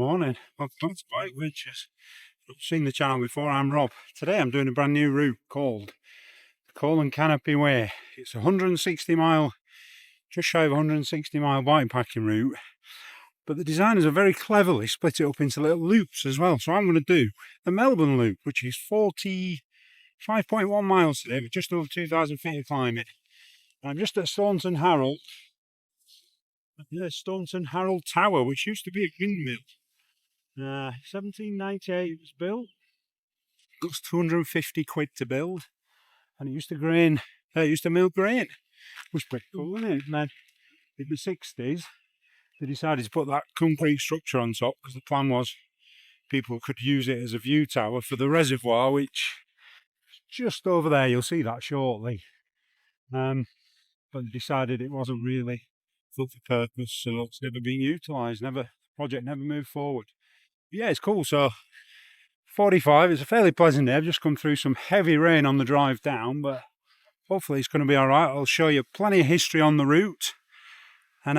Morning, welcome to Bike Witches. If you've seen the channel before, I'm Rob. Today I'm doing a brand new route called Coal and Canopy Way. It's a 160 mile, just shy of 160 mile bikepacking route, but the designers have very cleverly split it up into little loops as well. So I'm going to do the Melbourne Loop, which is 45.1 miles today, with just over 2,000 feet of climbing. I'm just at Staunton Harold. There's Staunton Harold Tower, which used to be a windmill. 1798 it was built. It cost 250 quid to build, and it used to mill grain. It was pretty cool, wasn't it? And then in the 60s they decided to put that concrete structure on top because the plan was people could use it as a view tower for the reservoir, which is just over there. You'll see that shortly. But they decided it wasn't really fit for purpose, so it's never been utilised. The project never moved forward. But yeah, it's cool. So 45, it's a fairly pleasant day. I've just come through some heavy rain on the drive down, but hopefully it's going to be all right. I'll show you plenty of history on the route, and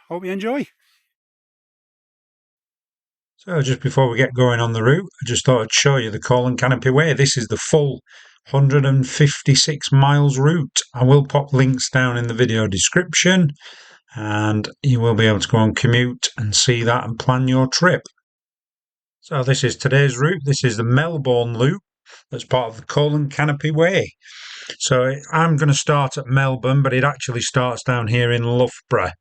hope you enjoy. So just before we get going on the route, I just thought I'd show you the Coal and Canopy Way. This is the full 156 miles route. I will pop links down in the video description, and you will be able to go and commute and see that and plan your trip. So this is today's route. This is the Melbourne Loop. That's part of the Coal and Canopy Way. So I'm going to start at Melbourne, but it actually starts down here in Loughborough.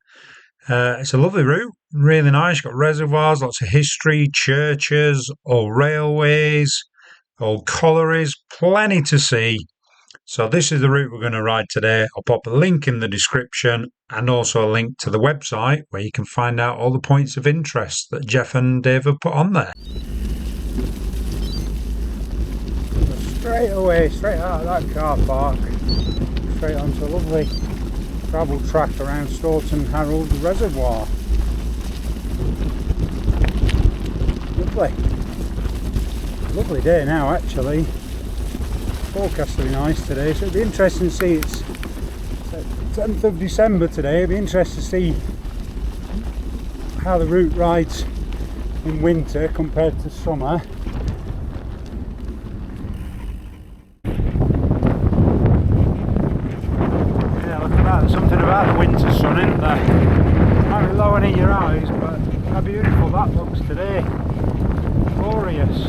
It's a lovely route, really nice. Got reservoirs, lots of history, churches, old railways, old collieries, plenty to see. So this is the route we're going to ride today. I'll pop a link in the description and also a link to the website where you can find out all the points of interest that Jeff and Dave have put on there. Straight away, straight out of that car park, straight onto a lovely gravel track around Staunton Harold Reservoir. Lovely day now actually. Forecast to be nice today, so it'll be interesting to see. It's 10th of December today. It'll be interesting to see how the route rides in winter compared to summer. Yeah, look at that. There's something about the winter sun, isn't there? Might be low in your eyes, but how beautiful that looks today. Glorious.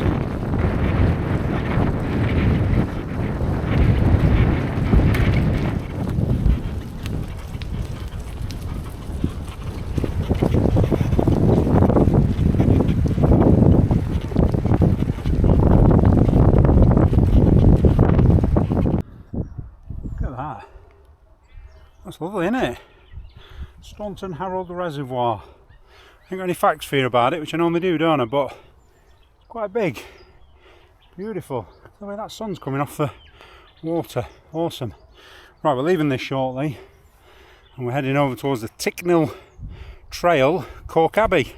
That's lovely, isn't it? Staunton Harold Reservoir. I haven't got any facts for you about it, which I normally do, don't I? But it's quite big. Beautiful. The way that sun's coming off the water. Awesome. Right, we're leaving this shortly and we're heading over towards the Ticknell Trail, Cork Abbey.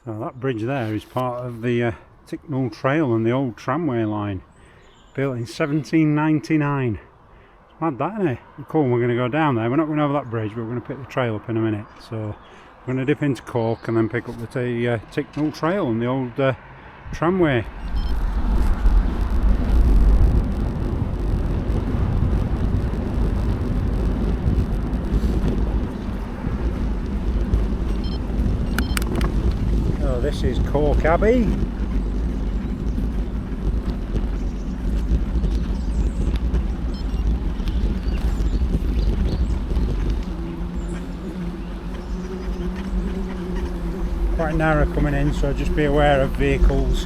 So that bridge there is part of the Ticknell Trail and the old tramway line. Built in 1799. It's mad that, isn't it? Cool, we're going to go down there. We're not going over that bridge, but we're going to pick the trail up in a minute. So we're going to dip into Cork and then pick up the Ticknell Trail and the old tramway. So this is Cork Abbey. Quite narrow coming in, so just be aware of vehicles.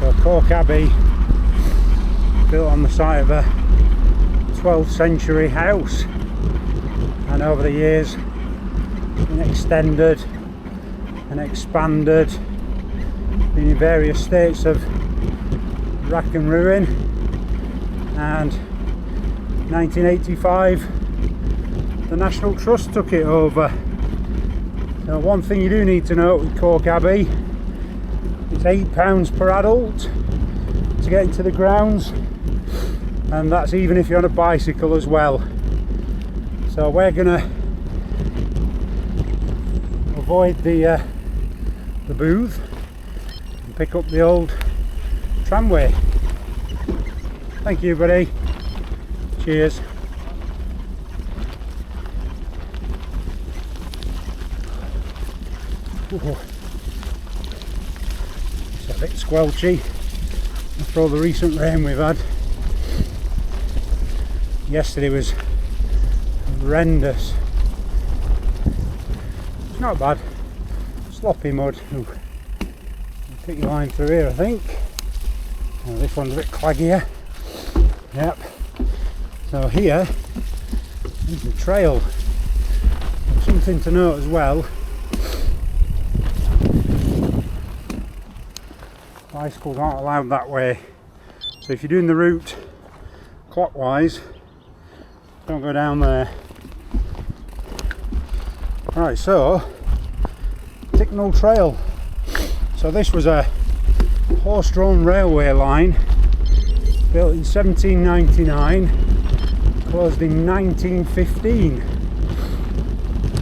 So Cork Abbey, built on the site of a 12th century house, and over the years been extended and expanded, been in various states of rack and ruin, and 1985 the National Trust took it over. Now, one thing you do need to know with Cork Abbey, it's £8 per adult to get into the grounds, and that's even if you're on a bicycle as well. So we're gonna avoid the booth and pick up the old tramway. Thank you, buddy. Cheers. Ooh. It's a bit squelchy after all the recent rain we've had. Yesterday was horrendous. It's not bad. Sloppy mud. Ooh. Pick your line through here, I think. Oh, this one's a bit claggier. Yep. So here is the trail. Something to note as well. Bicycles aren't allowed that way. So if you're doing the route clockwise, don't go down there. Right, so Ticknall Trail. So this was a horse-drawn railway line built in 1799, closed in 1915,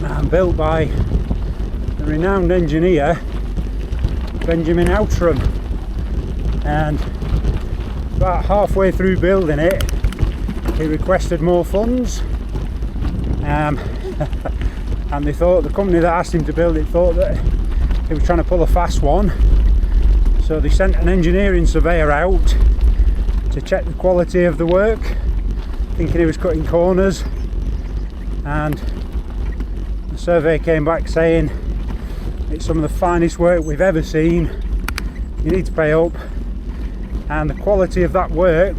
and built by the renowned engineer Benjamin Outram. And about halfway through building it, he requested more funds, and they thought, the company that asked him to build it thought that he was trying to pull a fast one, so they sent an engineering surveyor out to check the quality of the work, thinking he was cutting corners, and the survey came back saying it's some of the finest work we've ever seen, you need to pay up. And the quality of that work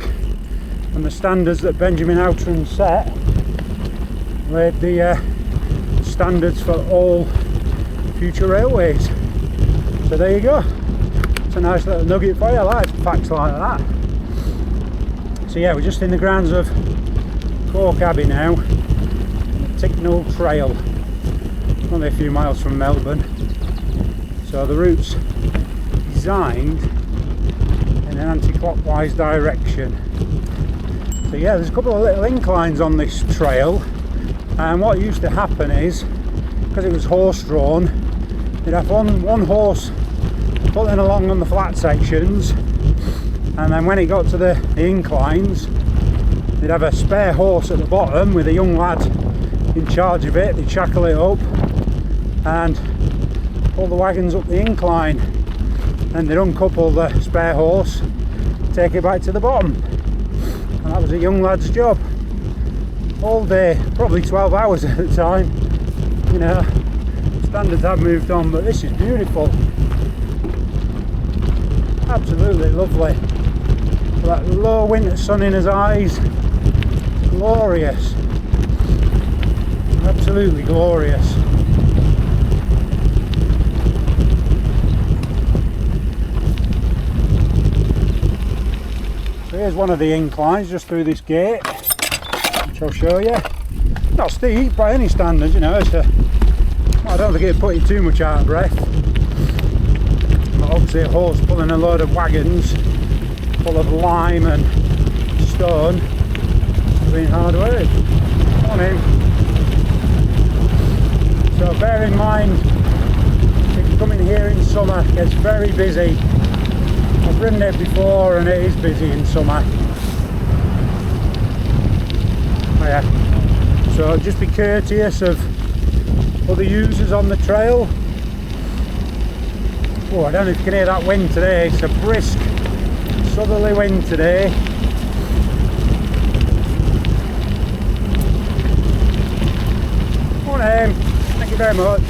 and the standards that Benjamin Outram set laid the standards for all future railways. So there you go. It's a nice little nugget for you. I like facts like that. So yeah, we're just in the grounds of Cork Abbey now, the Ticknall Trail. Only a few miles from Melbourne. So the route's designed in an anti-clockwise direction. So yeah, there's a couple of little inclines on this trail, and what used to happen is, because it was horse drawn, you'd have one horse pulling along on the flat sections, and then when it got to the inclines, they'd have a spare horse at the bottom with a young lad in charge of it. They'd shackle it up and pull the wagons up the incline, and they'd uncouple the spare horse, take it back to the bottom, and that was a young lad's job all day, probably 12 hours at the time. You know, standards have moved on, but this is beautiful, absolutely lovely. That low winter sun in his eyes, glorious, absolutely glorious. So here's one of the inclines just through this gate, which I'll show you. Not steep by any standards, you know. It's I don't think it'd put you too much out of breath. But obviously a horse pulling a load of wagons full of lime and stone has been hard work. Come on in. So bear in mind, if you come in here in summer, it gets very busy. I've ridden it before and it is busy in summer. Oh yeah. So just be courteous of other users on the trail. Oh, I don't know if you can hear that wind today. It's a brisk southerly wind today. Morning. Thank you very much.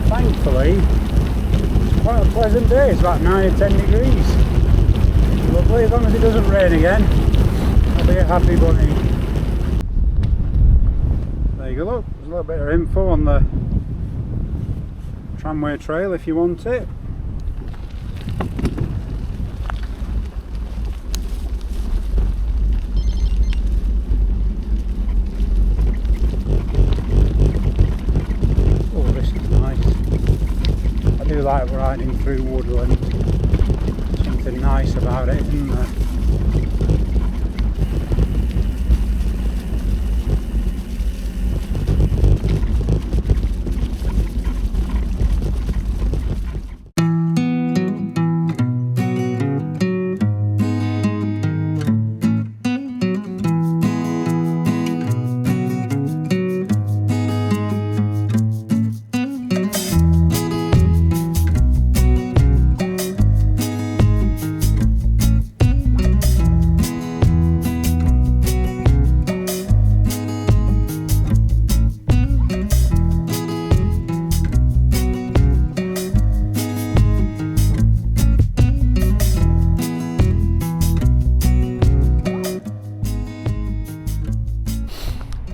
Thankfully, it's quite a pleasant day. It's about 9 or 10 degrees. Lovely. As long as it doesn't rain again, I'll be a happy bunny. There you go. Look, there's a little bit of info on the tramway trail if you want it. do like riding through woodland. Something nice about it, isn't there?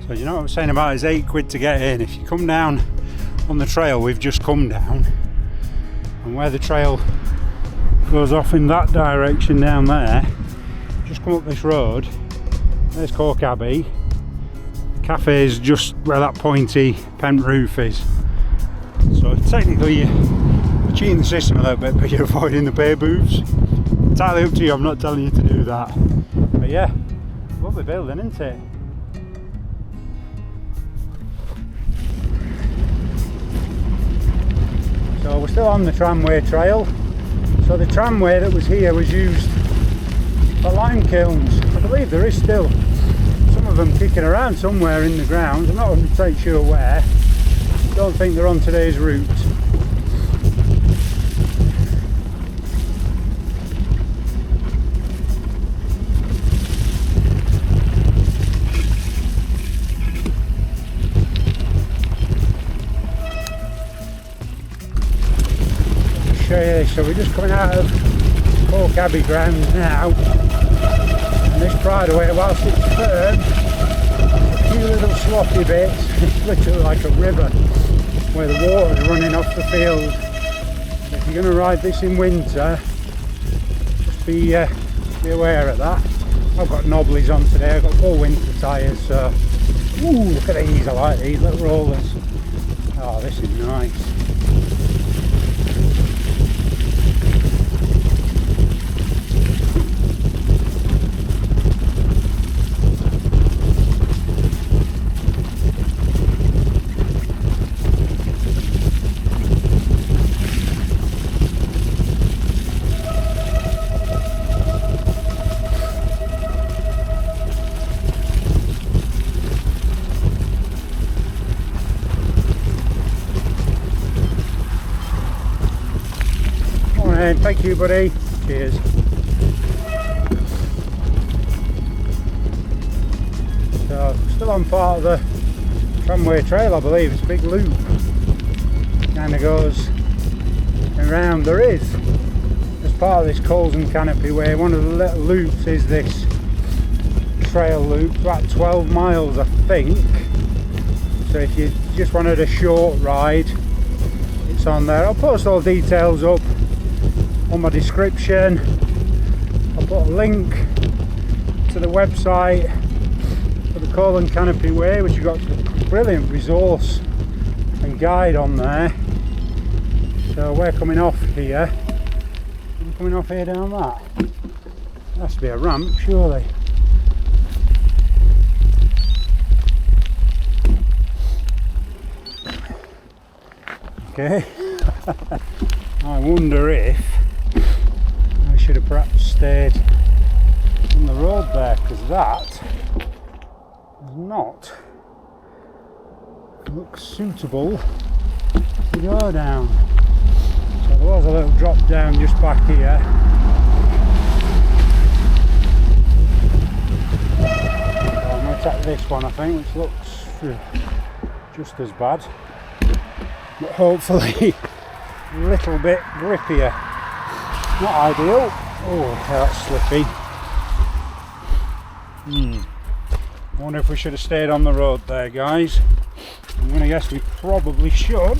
So you know what I was saying about is £8 to get in. If you come down on the trail we've just come down, and where the trail goes off in that direction down there, just come up this road, there's Cork Abbey. The cafe is just where that pointy pent roof is. So technically you're cheating the system a little bit, but you're avoiding the bay booths. Entirely up to you, I'm not telling you to do that. But yeah, lovely building, isn't it? So we're still on the tramway trail. So the tramway that was here was used for lime kilns. I believe there is still some of them kicking around somewhere in the ground. I'm not 100% sure where. Don't think they're on today's route. Show you this. So we're just coming out of Cork Abbey grounds now, and this bridleway, whilst it's firm, a few little sloppy bits. It's literally like a river where the water is running off the field. So if you're going to ride this in winter, just be aware of that. I've got knobblies on today. I've got full winter tyres. So ooh, look at these. I like these little rollers. Oh, this is nice. Thank you, buddy. Cheers. So, still on part of the tramway trail, I believe. It's a big loop. Kind of goes around. There is, as part of this Coal and Canopy Way, one of the little loops is this trail loop. It's about 12 miles, I think. So if you just wanted a short ride, it's on there. I'll post all details up on my description. I'll put a link to the website for the Coal and Canopy Way, which has got a brilliant resource and guide on there. So we're coming off here. I'm coming off here down that. There has to be a ramp, surely. Okay. I wonder if I should have perhaps stayed on the road there, because that does not look suitable to go down. So there was a little drop down just back here. So I'm going to take this one, I think, which looks just as bad, but hopefully a little bit grippier. Not ideal. Oh, that's slippy. I wonder if we should have stayed on the road there, guys. I'm going to guess we probably should,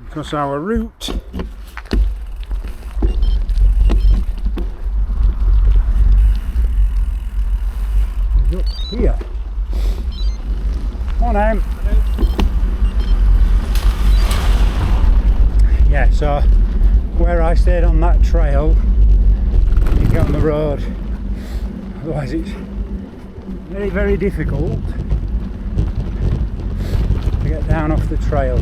because our route is up here. Come on, Em. So where I stayed on that trail, you get on the road, otherwise it's very, very difficult to get down off the trail.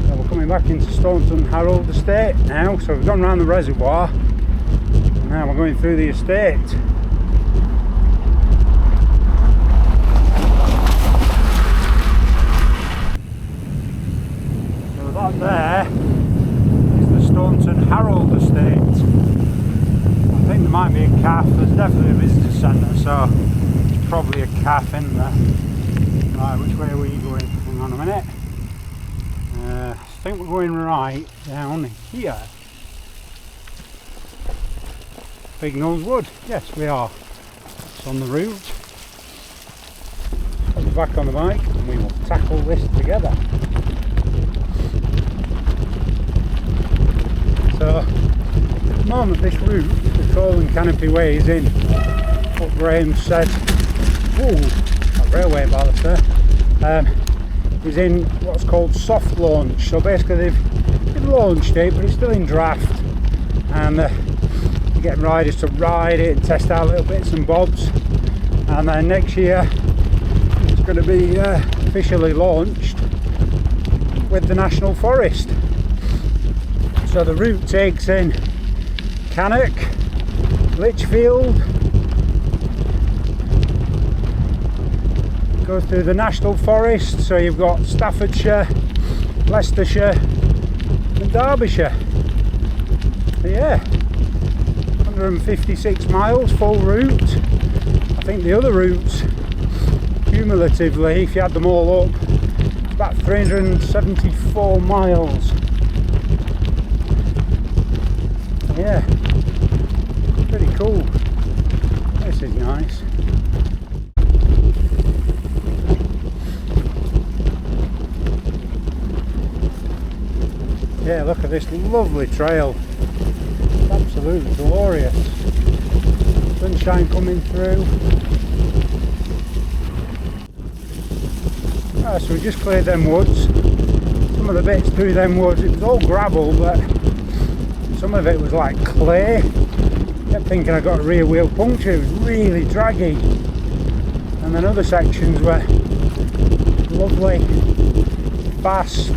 So we're coming back into Staunton Harold Estate now, so we've gone round the reservoir and now we're going through the estate. So that there is the Staunton Harold Estate. I think there might be a calf, there's definitely a visitor centre, so there's probably a calf in there. Right, which way are we going? Hang on a minute. I think we're going right down here. Bignell's Wood. Yes, we are. It's on the route. I'll be back on the bike and we will tackle this together. So, at the moment this route, the Coal and Canopy Way, is in what Graham said. Ooh, a railway ballast there. Is in what's called soft launch. So basically they've launched it, but it's still in draft, and you're getting riders to ride it and test out little bits and bobs, and then next year it's going to be officially launched with the National Forest. So the route takes in Cannock, Lichfield, goes through the National Forest, so you've got Staffordshire, Leicestershire and Derbyshire. So yeah, 156 miles full route. I think the other routes cumulatively, if you add them all up, about 374 miles. Yeah, pretty cool. This is nice. Yeah, look at this lovely trail. It's absolutely glorious. Sunshine coming through. Ah, so we just cleared them woods. Some of the bits through them woods, it was all gravel, but some of it was like clay. I kept thinking I got a rear wheel puncture, it was really draggy. And then other sections were lovely, fast,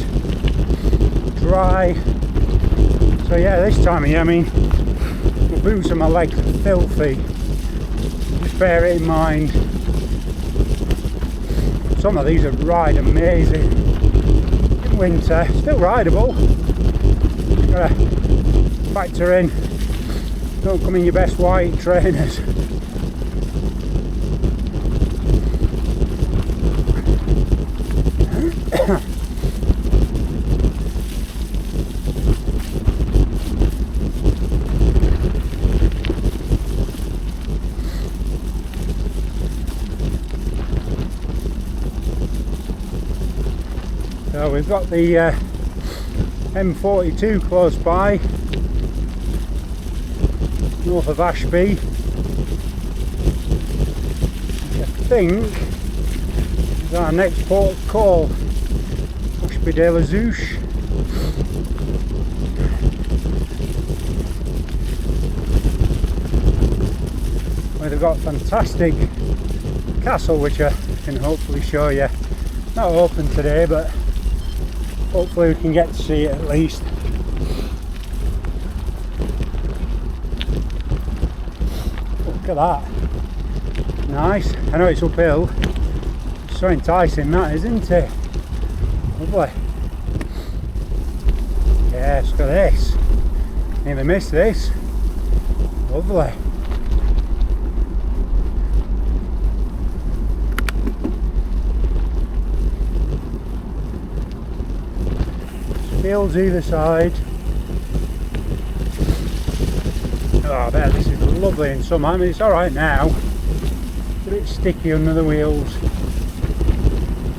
dry. So yeah, this time of year, I mean, my boots and my legs are filthy. Just bear it in mind. Some of these are ride amazing. In winter, still rideable. You've got to factor in, don't come in your best white trainers. So we've got the M42 close by, north of Ashby, which I think is our next port of call, Ashby de la Zouche. Where they've got a fantastic castle, which I can hopefully show you. Not open today, but hopefully we can get to see it at least. Look at that. Nice. I know it's uphill. It's so enticing that, isn't it? Lovely. Yes, look at this. Nearly missed this. Lovely. Fields either side. Oh, I bet this is lovely in summer. I mean, it's alright now. It's a bit sticky under the wheels.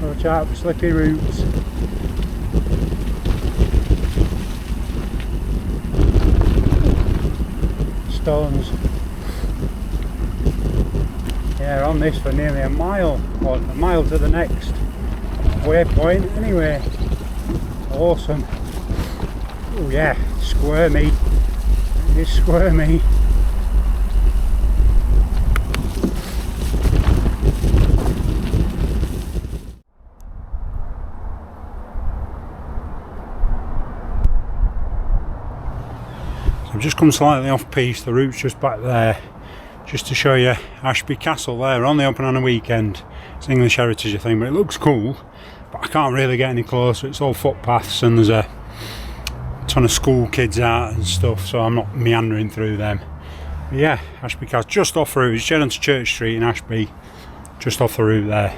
Watch out for slippy roots. Stones. Yeah, on this for nearly a mile, or a mile to the next waypoint anyway. Awesome. Oh yeah, squirmy. It is squirmy. I've just come slightly off piste, the route's just back there, just to show you Ashby Castle there, only open on a weekend. It's an English heritage thing, but it looks cool, but I can't really get any closer. It's all footpaths and there's a ton of school kids out and stuff, so I'm not meandering through them. But yeah, Ashby Castle, just off the route. It's Jedden to Church Street in Ashby, just off the route there.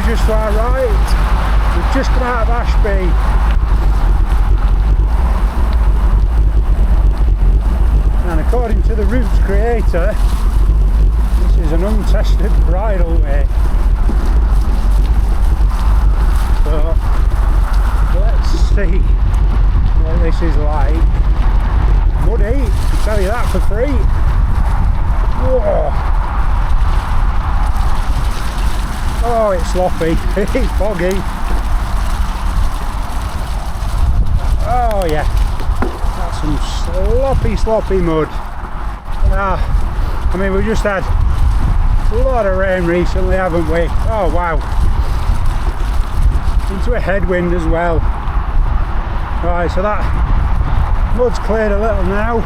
Just to our right, we've just come out of Ashby. And according to the route's creator, this is an untested bridle way. So let's see what this is like. Muddy, I can tell you that for free. Whoa. Oh, it's sloppy, it's foggy. Oh yeah, that's some sloppy mud. I mean, we've just had a lot of rain recently, haven't we? Oh wow. Into a headwind as well. Right, so that mud's cleared a little now.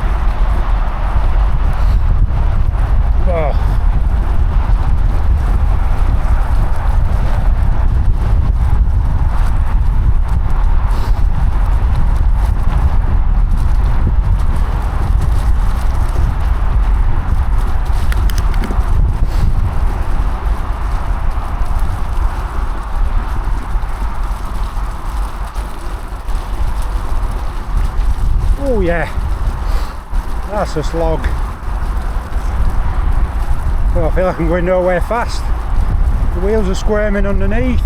Oh. Oh yeah, that's a slog. Oh, I feel like I'm going nowhere fast. The wheels are squirming underneath.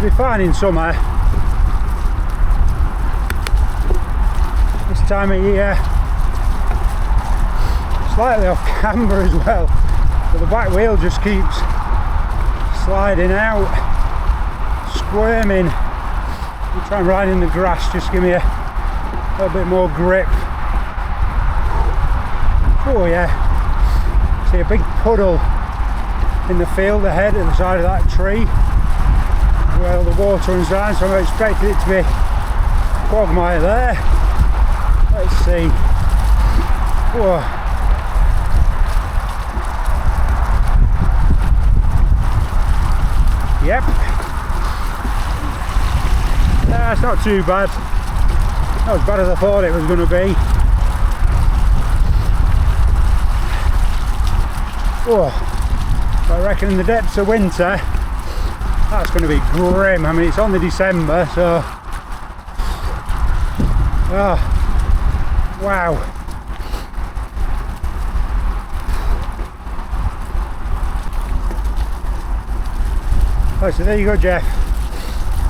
Be fine in summer. This time of year, slightly off camber as well, but the back wheel just keeps sliding out, squirming. I'm trying to ride in the grass, just give me a little bit more grip. Oh yeah, see a big puddle in the field ahead at the side of that tree. Well, the water runs down, so I'm expecting it to be quagmire there. Let's see. Whoa. Yep. Nah, it's not too bad. Not as bad as I thought it was going to be. Oh, I reckon in the depths of winter, that's going to be grim. I mean, it's only December, so... Oh, wow. Oh, so there you go, Jeff.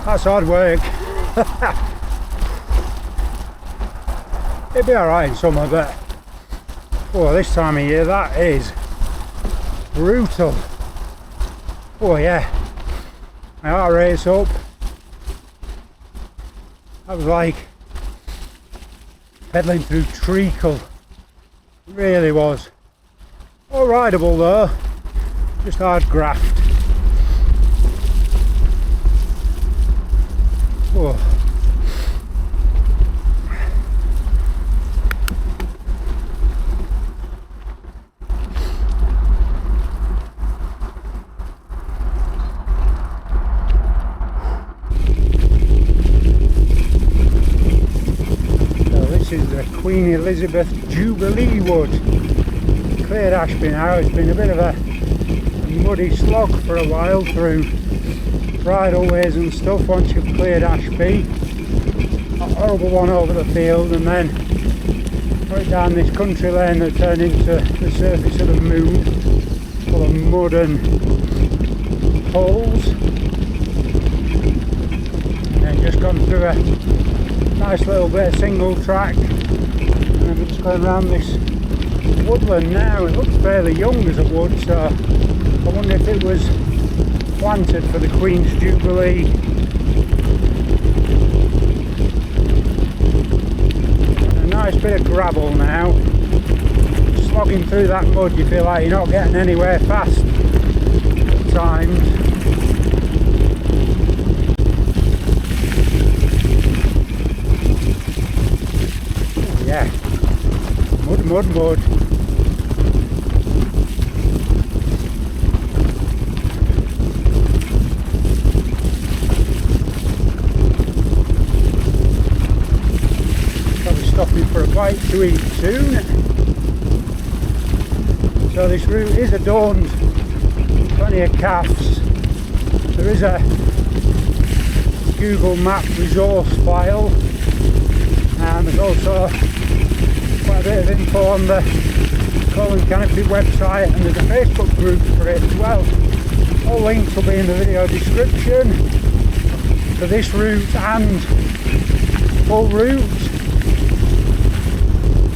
That's hard work. It'd be alright in summer, but... Oh, this time of year, that is brutal. Oh, yeah. My heart rate's up. That was like pedalling through treacle. It really was. All rideable though, just hard graft. Oh. This is the Queen Elizabeth Jubilee Wood. Cleared Ashby now. It's been a bit of a muddy slog for a while through bridleways and stuff once you've cleared Ashby. A horrible one over the field, and then right down this country lane that turned into the surface of the moon, full of mud and holes. And then just gone through a nice little bit of single track, and then just going around this woodland now. It looks fairly young as a wood, so I wonder if it was planted for the Queen's Jubilee. A nice bit of gravel now. Slogging through that mud, you feel like you're not getting anywhere fast at times. Oh, yeah, mud, mud, mud. Stopping for a bite to eat soon. So this route is adorned, plenty of calves. There is a Google Map resource file, and there's also quite a bit of info on the Coal and Canopy website, and there's a Facebook group for it as well. All links will be in the video description for this route and full route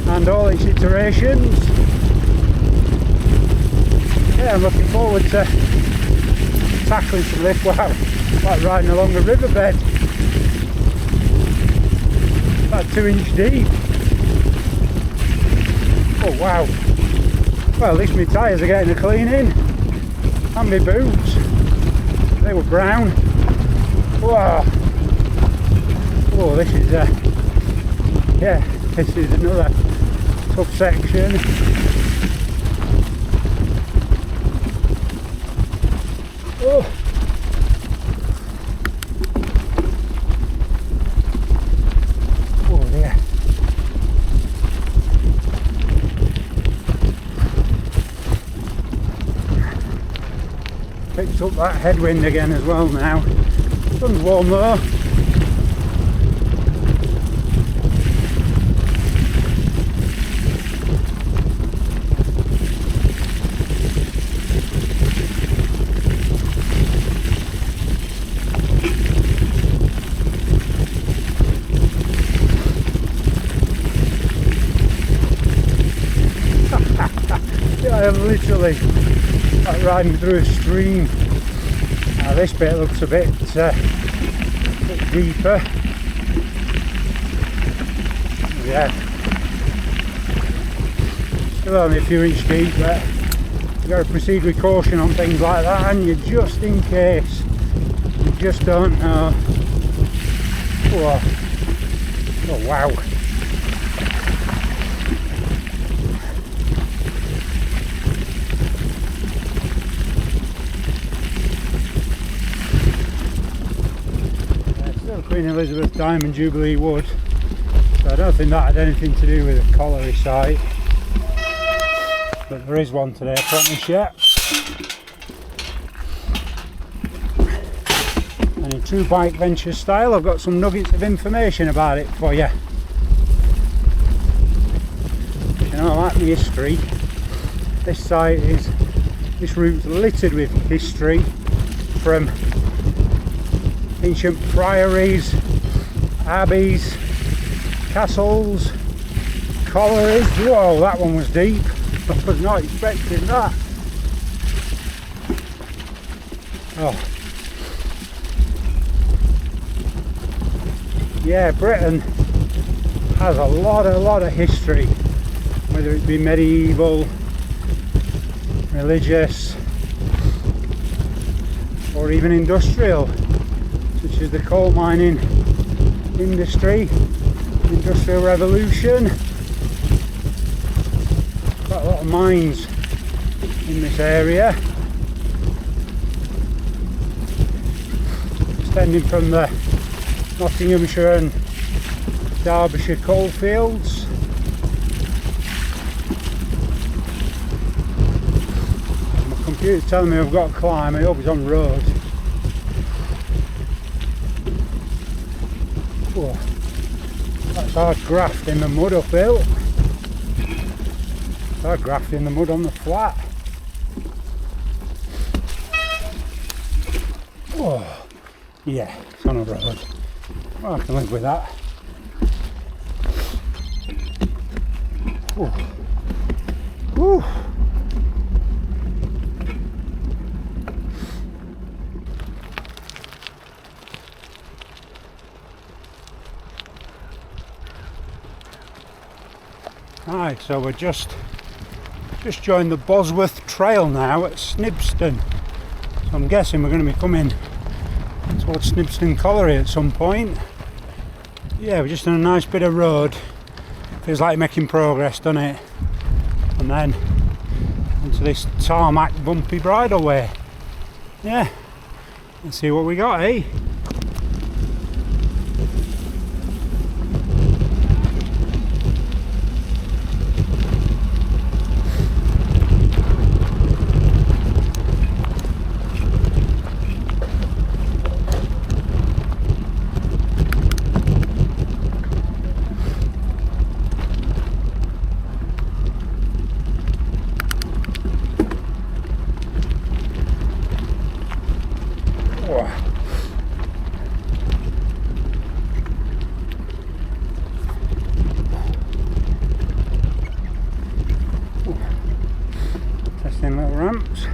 and all its iterations. Yeah, I'm looking forward to tackling some lift. Wow, like riding along the riverbed, about 2 inch deep. Oh wow. Well, at least my tyres are getting a cleaning, and my boots, they were brown. Wow. Oh, this is yeah, this is another tough section. Oh. Oh dear. Picked up that headwind again as well now. Sun's warm though. I am literally like riding through a stream. Now this bit looks a bit deeper. Yeah, still only a few inch deep, but you've got to proceed with caution on things like that, and you just in case, you just don't know. Oh wow. Queen Elizabeth Diamond Jubilee wood, so I don't think that had anything to do with the colliery site, but there is one today, I promise you. And in true bike venture style, I've got some nuggets of information about it for you. You know, I like the history. This route's littered with history, from ancient priories, abbeys, castles, collieries. Whoa, that one was deep. I was not expecting that. Oh. Yeah, Britain has a lot of history, whether it be medieval, religious, or even industrial, such as the coal mining industry, industrial revolution. Quite a lot of mines in this area, extending from the Nottinghamshire and Derbyshire coalfields. My computer's telling me I've got to climb. I hope it's on road. Oh, that's hard graft in the mud uphill. Hard graft in the mud on the flat. Oh, yeah, it's on a road. Well, I can live with that. Oh. Whew. Right, so we're just joined the Bosworth Trail now at Snibston. So I'm guessing we're going to be coming towards Snibston Colliery at some point. Yeah, we're just on a nice bit of road. Feels like making progress, doesn't it? And then into this tarmac bumpy bridleway. Yeah, let's see what we got, eh? Testing little ramps.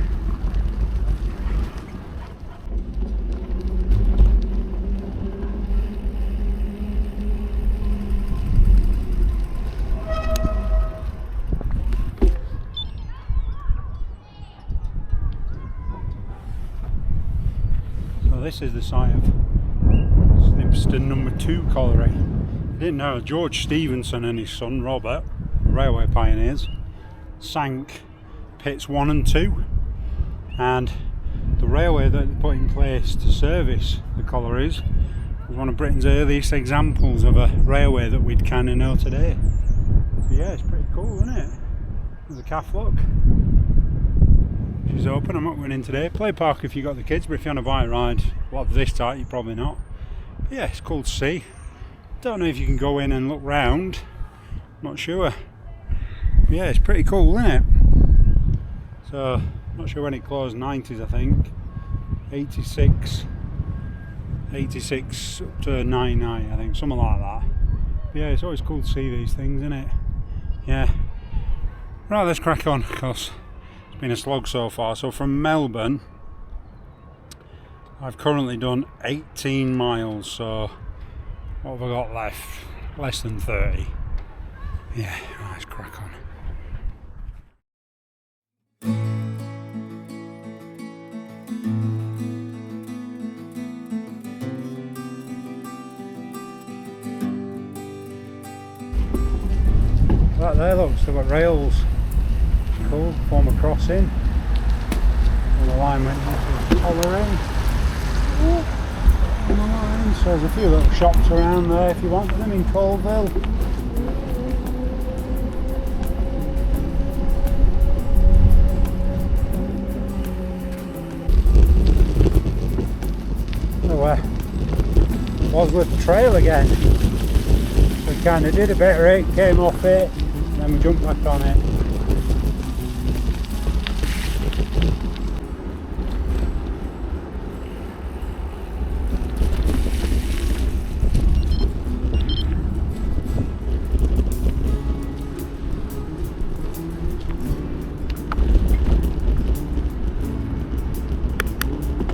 So this is the site of Snibston number 2 colliery. I didn't know George Stevenson and his son Robert, railway pioneers, sank pits 1 and 2, and the railway that they put in place to service the collieries was one of Britain's earliest examples of a railway that we'd kind of know today. So yeah, it's pretty cool, isn't it? There's a calf look. She's open. I'm not going in today. Play park if you got the kids, but if you're on a bike ride, well, this tight, you're probably not. But yeah, it's cool to see. Don't know if you can go in and look round. Not sure. But yeah, it's pretty cool, isn't it? So, not sure when it closed. 90s, I think. 86 up to 99, I think, something like that. But yeah, it's always cool to see these things, isn't it? Yeah. Right, let's crack on, because it's been a slog so far. So from Melbourne, I've currently done 18 miles, so what have I got left? Less than 30. Yeah, right, let's crack on. That there looks, they've got rails. Cool, form a crossing. And the line went into the colliery. On the line. So there's a few little shops around there if you want them in Colville. So Bosworth Trail again. We kind of did a bit of it, came off it, and then we jumped back on it.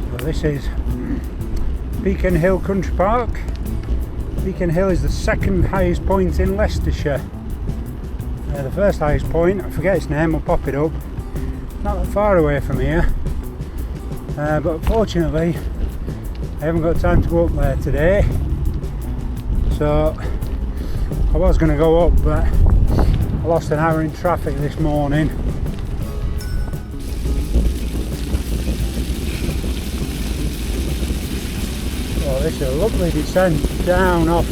So this is Beacon Hill Country Park. Beacon Hill is the second highest point in Leicestershire. The first highest point, I forget its name, I'll pop it up. Not that far away from here. But unfortunately, I haven't got time to go up there today. So, I was going to go up, but I lost an hour in traffic this morning. Oh, this is a lovely descent down off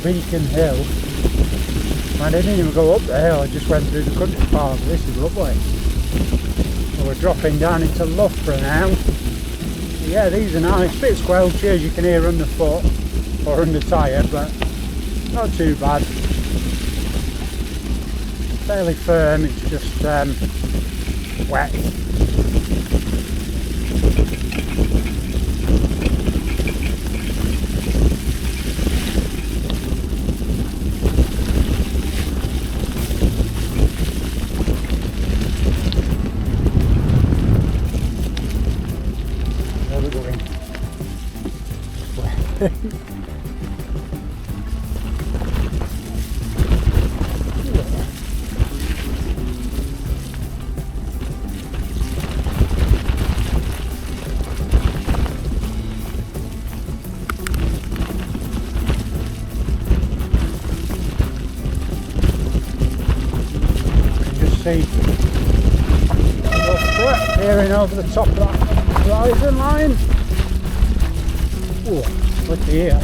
Beacon Hill. And I didn't even go up the hill, I just went through the country park. This is lovely. So we're dropping down into Loughborough now. Yeah, these are nice, bit squelchy as you can hear under foot or under tyre, but not too bad. Fairly firm, it's just wet. Where are we going? See the peering over the top of that horizon line. Oh, look here.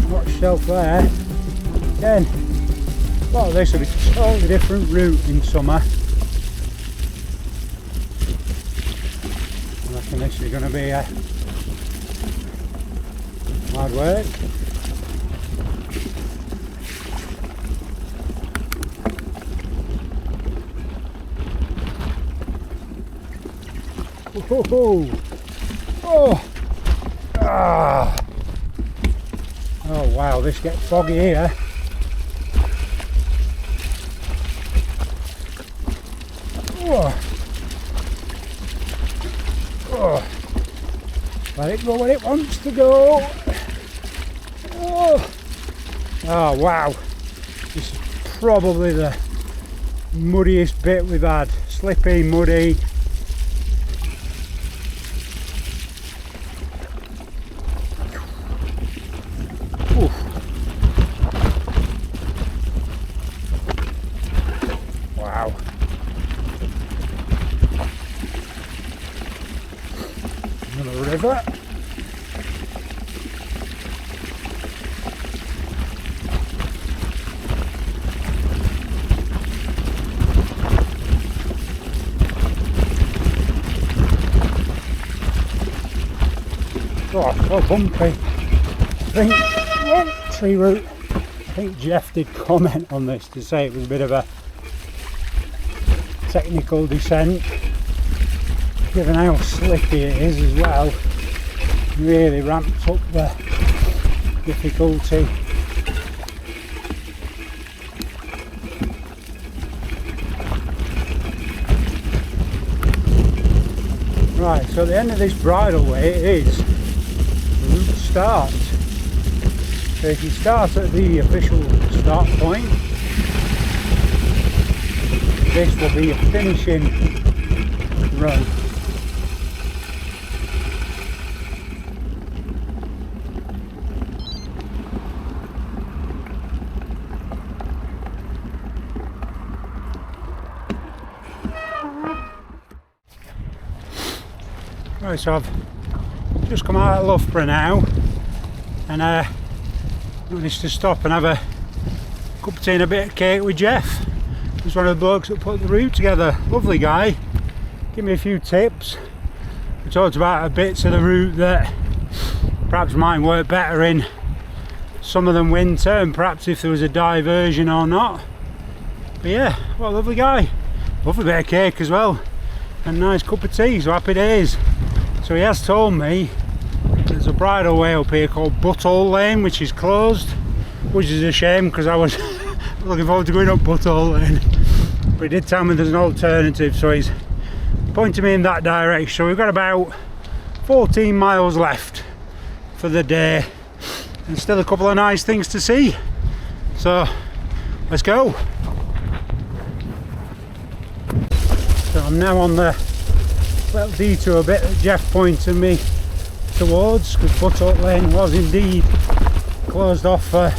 Not shelf there. Again, a lot of this will be a totally different route in summer. I reckon this is going to be hard work. Oh, ah. Oh wow, this gets foggy here. Oh. Oh. Let it go where it wants to go. Oh, oh wow, this is probably the muddiest bit we've had. Slippy, muddy. Wow. Another river. Oh, so bumpy. I think, tree root. I think Jeff did comment on this to say it was a bit of a technical descent, given how slippy it is as well. Really ramped up the difficulty. Right, so at the end of this bridleway it is the route starts. So if you start at the official start point, this will be a finishing run. Right, so I've just come out of Loughborough now, and managed to stop and have a cup of tea and a bit of cake with Jeff. He's one of the blokes that put the route together. Lovely guy. Give me a few tips. We talked about bits of the route that perhaps might work better in summer than winter, and perhaps if there was a diversion or not. But yeah, what a lovely guy. Lovely bit of cake as well, and a nice cup of tea, so happy days. So he has told me there's a bridleway up here called Butthole Lane, which is closed, which is a shame because I was looking forward to going up Butthole Lane. But he did tell me there's an alternative, so he's pointing me in that direction. So we've got about 14 miles left for the day, and still a couple of nice things to see. So let's go. So I'm now on the little detour bit that Jeff pointed me towards, because Butthole Lane was indeed closed off for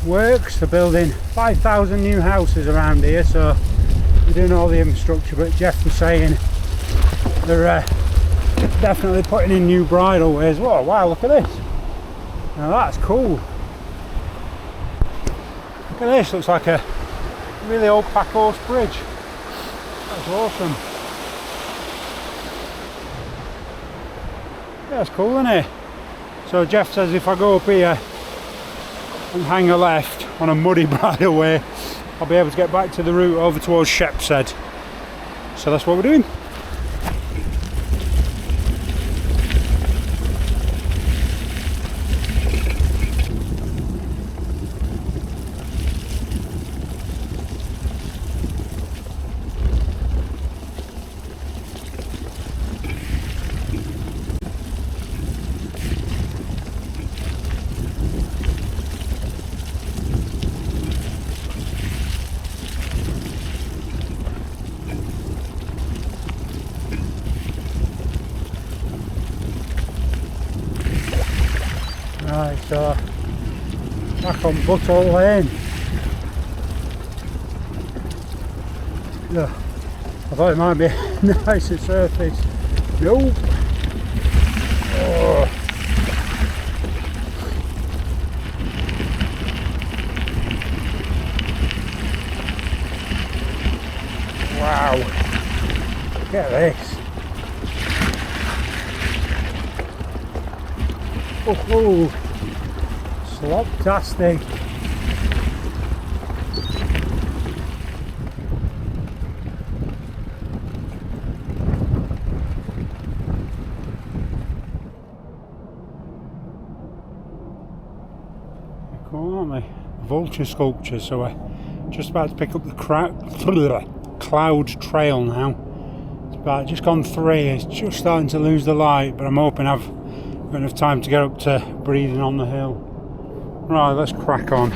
works. They're building 5,000 new houses around here, so we're doing all the infrastructure. But Jeff was saying they're definitely putting in new bridleways. Whoa, wow, look at this. Now that's cool. Look at this, looks like a really old pack horse bridge. That's awesome. Yeah, it's cool, isn't it? So Jeff says if I go up here and hang a left on a muddy bridleway, I'll be able to get back to the route over towards Shepshead. So that's what we're doing. Right, so back on Butthole Lane. Yeah, I thought it might be a nicer surface. Nope. Oh. Wow. Look at this. Oh, slop-tastic. They're cool, aren't they? Vulture sculptures, so we're just about to pick up the cloud trail now. It's about just gone 3, it's just starting to lose the light, but I'm hoping I've got enough time to get up to breathing on the hill. Right, let's crack on.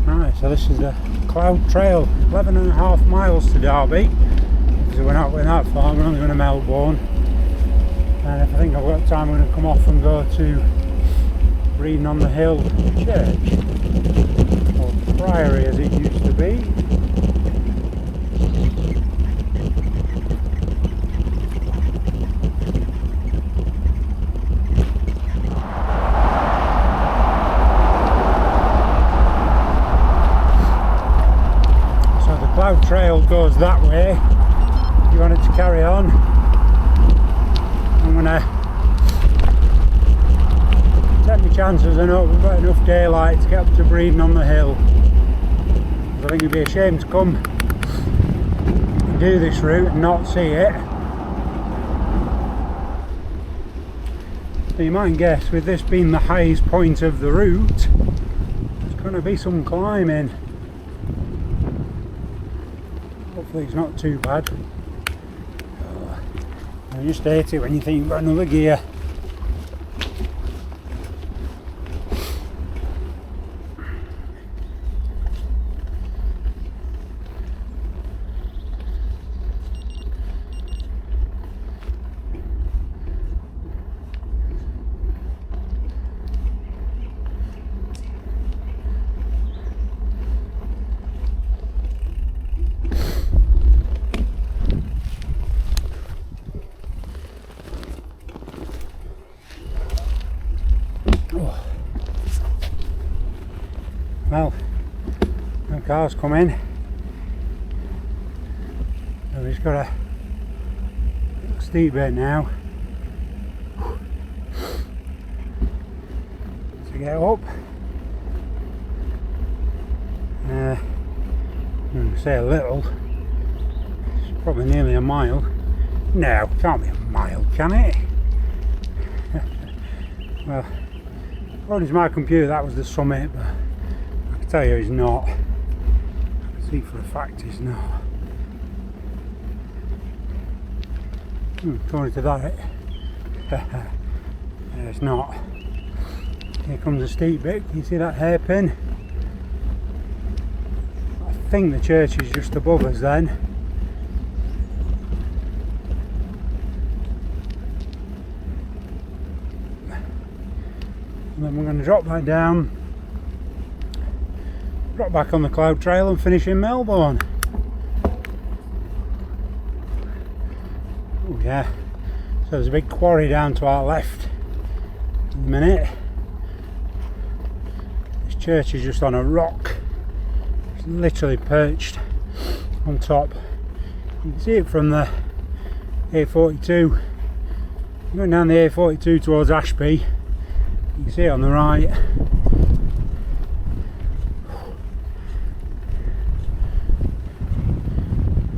Right, so this is the Cloud Trail, 11.5 miles to Derby. So we're not going that far, we're only going to Melbourne. And if I think I've got time, I'm going to come off and go to Breeding on the Hill Church, or Priory as it used to be. Cloud Trail goes that way. If you want it to carry on, I'm going to take my chances. I know we've got enough daylight to get up to Breeding on the Hill. I think it'd be a shame to come and do this route and not see it. So you might guess, with this being the highest point of the route, there's going to be some climbing. Hopefully it's not too bad. I just hate it when you think you've got another gear. Well, no cars come in, so we've got a steep bit now to get up. I'm going to say a little, it's probably nearly a mile. No, it can't be a mile, can it? Well, according to my computer that was the summit, but I tell you, it's not. I can see for a fact it's not. According to that, yeah, it's not. Here comes a steep bit. Can you see that hairpin? I think the church is just above us then. And then we're going to drop that down. Drop back on the Cloud Trail and finish in Melbourne. Oh yeah, so there's a big quarry down to our left in a minute. This church is just on a rock. It's literally perched on top. You can see it from the A42. Going down the A42 towards Ashby, you can see it on the right.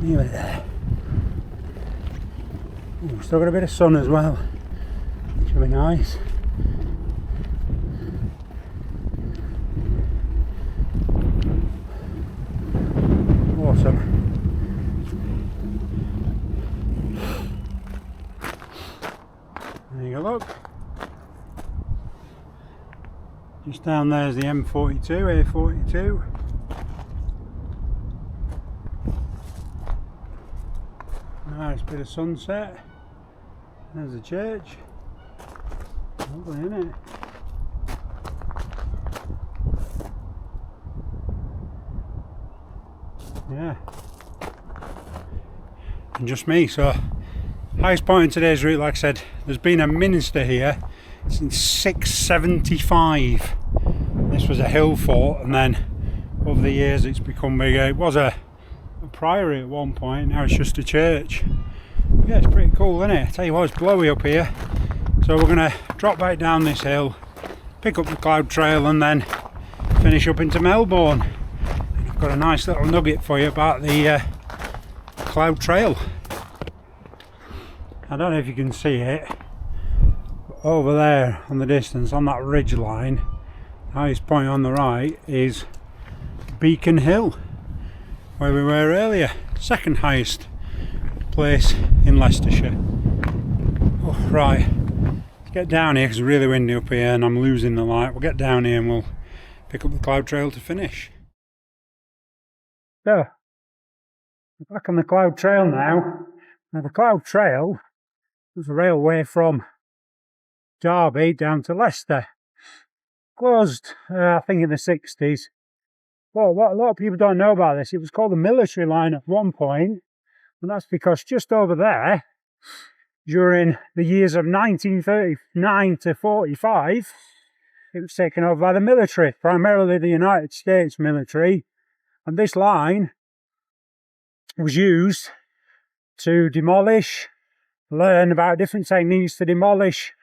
Nearly there. Ooh, still got a bit of sun as well, which will be nice. Awesome. There you go, look. Just down there is the M42, A42. Nice bit of sunset. There's the church. Lovely, isn't it? Yeah. And just me, so highest point in today's route, like I said, there's been a minster here since 675. This was a hill fort, and then over the years it's become bigger. It was a priory at one point, now it's just a church. Yeah, it's pretty cool, isn't it? I tell you what, it's blowy up here. So we're going to drop back down this hill, pick up the cloud trail, and then finish up into Melbourne. And I've got a nice little nugget for you about the cloud trail. I don't know if you can see it, but over there on the distance, on that ridge line, the highest point on the right is Beacon Hill, where we were earlier. Second highest place in Leicestershire. Oh, right, let's get down here because it's really windy up here and I'm losing the light. We'll get down here and we'll pick up the cloud trail to finish. So, we're back on the cloud trail now. Now the cloud trail was a railway from Derby down to Leicester. Closed, I think in the 60s. Well, what a lot of people don't know about this, it was called the military line at one point, and that's because just over there, during the years of 1939 to 45, it was taken over by the military, primarily the United States military, and this line was used to demolish, learn about different techniques to demolish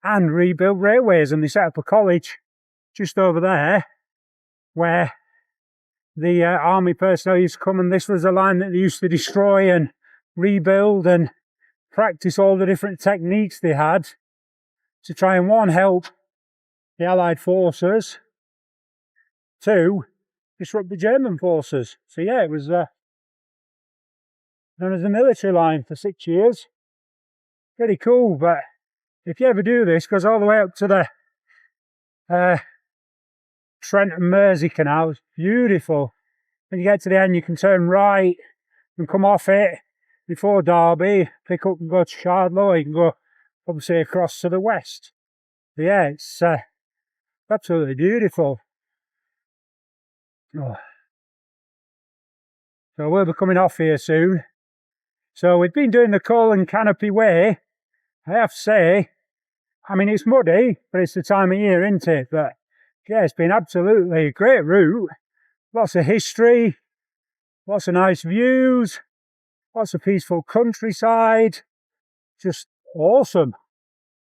and rebuild railways, and they set up a college just over there where the army personnel used to come, and this was a line that they used to destroy and rebuild and practice all the different techniques they had to try and, one, help the Allied forces, two, disrupt the German forces. So yeah, it was known as the military line for 6 years. Pretty cool, but if you ever do this, it goes all the way up to the Trent and Mersey Canal. It's beautiful. When you get to the end, you can turn right and come off it before Derby, pick up and go to Shardlow. You can go obviously across to the west. But yeah, it's absolutely beautiful. Oh. So we'll be coming off here soon. So we've been doing the Coal and Canopy Way. I have to say, I mean, it's muddy, but it's the time of year, isn't it? But yeah, it's been absolutely a great route. Lots of history, lots of nice views, lots of peaceful countryside. Just awesome.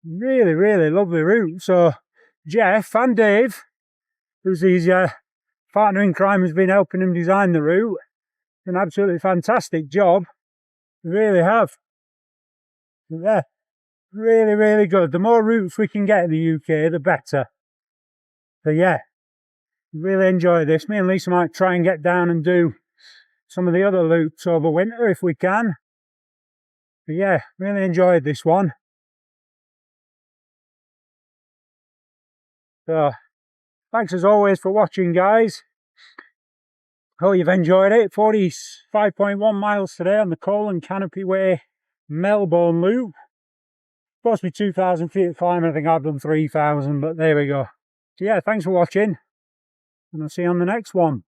Really, really lovely route. So Jeff and Dave, who's his partner in crime, has been helping him design the route. An absolutely fantastic job. They really have. Yeah, really, really good. The more routes we can get in the UK, the better. So yeah, really enjoy this. Me and Lisa might try and get down and do some of the other loops over winter if we can. But yeah, really enjoyed this one. So, thanks as always for watching, guys. Hope you've enjoyed it. 45.1 miles today on the Coal and Canopy Way Melbourne Loop. Supposed to be 2,000 feet of climbing. I think I've done 3,000, but there we go. So yeah, thanks for watching, and I'll see you on the next one.